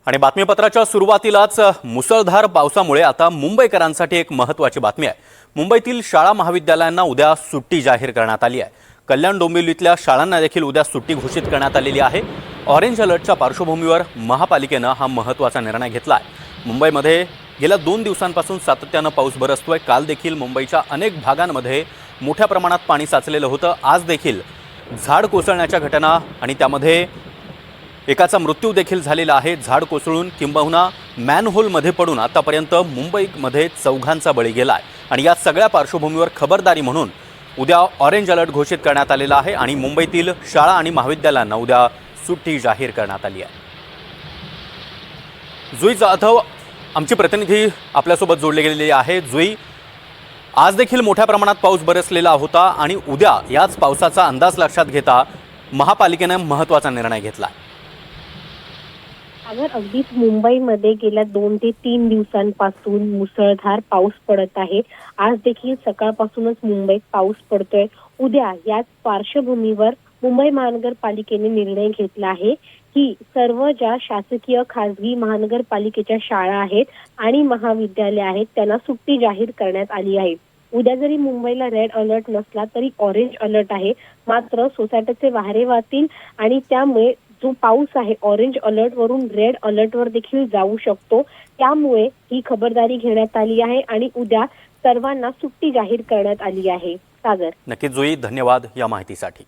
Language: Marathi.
आणि बातमीपत्राच्या सुरुवातीलाच मुसळधार पावसामुळे आता मुंबईकरांसाठी एक महत्त्वाची बातमी आहे। मुंबईतील शाळा महाविद्यालयांना उद्या सुट्टी जाहीर करण्यात आली आहे। कल्याण डोंबिवलीतल्या शाळांना देखील उद्या सुट्टी घोषित करण्यात आलेली आहे। ऑरेंज अलर्टच्या पार्श्वभूमीवर महापालिकेने हा महत्त्वाचा निर्णय घेतला आहे। मुंबईमध्ये गेल्या 2 दिवसांपासून सातत्याने पाऊस बरसतोय। काल देखील मुंबईच्या अनेक भागांमध्ये मोठ्या प्रमाणात पाणी साचलेलं होतं। आज देखील झाड कोसळण्याच्या घटना आणि त्यामध्ये एकाचा मृत्यू देखील झालेला आहे। झाड कोसळून किंबहुना मॅनहोलमध्ये पडून आतापर्यंत मुंबईमध्ये 4घांचा बळी गेलाय आणि या सगळ्या पार्श्वभूमीवर खबरदारी म्हणून उद्या ऑरेंज अलर्ट घोषित करण्यात आलेला आहे आणि मुंबईतील शाळा आणि महाविद्यालयांना उद्या सुट्टी जाहीर करण्यात आली आहे। जुई जाधव आमची प्रतिनिधी आपल्यासोबत जोडले गेलेली आहे। जुई, आज देखील मोठ्या प्रमाणात पाऊस बरसलेला होता आणि उद्या याच पावसाचा अंदाज लक्षात घेता महापालिकेने महत्त्वाचा निर्णय घेतला। अगर अगदीच मुंबईमध्ये गेल्या 2 ते 3 दिवसांपासून मुसळधार पाऊस पडत आहे। आज देखील सकाळपासूनच मुंबईत पाऊस पडतोय। उद्या याच पार्श्वभूमीवर मुंबई महानगरपालिकेने निर्णय घेतला आहे की सर्व ज्या शासकीय खासगी महानगरपालिकेच्या शाळा आहेत आणि महाविद्यालय आहेत त्यांना सुट्टी जाहीर करण्यात आली आहे। उद्या जरी मुंबईला रेड अलर्ट नसला तरी ऑरेंज अलर्ट आहे। मात्र सोसायटीचे वारे वाहतील आणि त्यामुळे जो पाऊस आहे ऑरेंज अलर्ट वरून रेड अलर्ट वर देखील जाऊ शकतो। त्यामुळे ही खबरदारी घेण्यात आली आहे आणि उद्या सर्वांना सुट्टी जाहीर करण्यात आली आहे। सागर, नक्कीच जुई, धन्यवाद या माहितीसाठी।